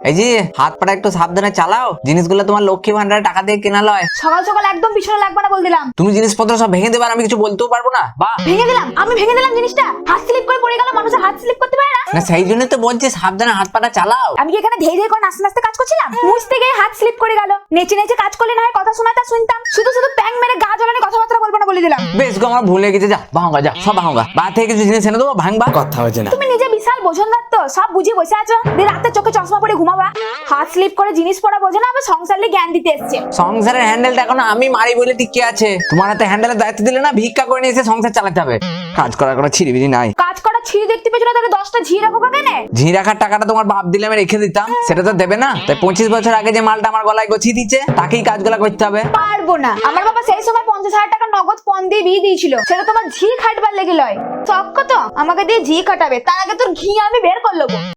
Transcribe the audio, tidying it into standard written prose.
এই যে হাত পাটা একটু সাবধানে চালাও, জিনিসগুলো তোমার লক্ষ্মী ভান্ডারে টাকা দিয়ে কেনা লয়। সকাল সকাল একদম পিছনে লাগবে না বল দিলাম। তুমি জিনিসপত্র সব ভেঙে দেবে আর আমি কিছু বলতেও পারবো না। বাহ, ভেঙে দিলাম, আমি ভেঙে দিলাম জিনিসটা। হাত স্লিপ করে পড়ে গেল, মানুষের হাত স্লিপ করতে পারে না। না সেই জন্যই তো বলছি সাবধানে হাত পাটা চালাও। আমি কি এখানে ধীরে ধীরে করে নাচতে নাচতে কাজ করছিলাম? মুছতে গিয়ে হাত স্লিপ করে গেল। নেচে নেচে কাজ করলে না হয় কথা শোনাটা শুনতাম, শুধু শুধু প্যাং মেরে গা জ্বলানি কথাবার্তা বলবো না বলে দিলাম। বেশ গো, আমার ভুলে গেছে, যা ভাঙা, যা সব ভাঙা। বাড়ি থেকে কিছু জিনিস এনে দেবো, ভাঙবা, কথা হচ্ছে না। তুমি নিজে বিশাল বোঝনদার তো, সব বুঝে বসে আছো, দিয়ে রাতে চোখে চশমা পরে ঘুমাবা। হাত স্লিপ করে জিনিস পড়া বোঝে না, আবার সংসারে জ্ঞান দিতে এসছে। সংসারের হ্যান্ডেলটা এখন আমি মারি বলে টিকে আছে। তোমার হাতে হ্যান্ডেলের দায়িত্ব দিলে না ভিক্ষা করে নিয়ে এসে সংসার চালাতে হবে। কাজ করার কোনো ছিড়িবিড়ি নাই। কাজ করা ছিঁড়ে দেখতে পেয়েছো না, তাহলে 10টা ঝি রাখো কেনে? ঝি রাখার টাকাটা তোমার বাপ দিলে আমি রেখে দিতাম, সেটা তো দেবে না। তাই 25 বছর আগে যে মালটা আমার গলায় গছিয়ে দিচ্ছে তাকেই কাজগুলা করতে হবে। পারবো না, আমার বাবা সেই সময় 50,000 টাকা নগদ পণ দিয়ে বিয়ে দিয়েছিল, সেটা তোমার ঝি খাটবার লেগে লয়। চক্ক তো আমাকে দিয়ে ঝি কাটাবে, তার আগে তোর ঘি আমি বের করে নেবো।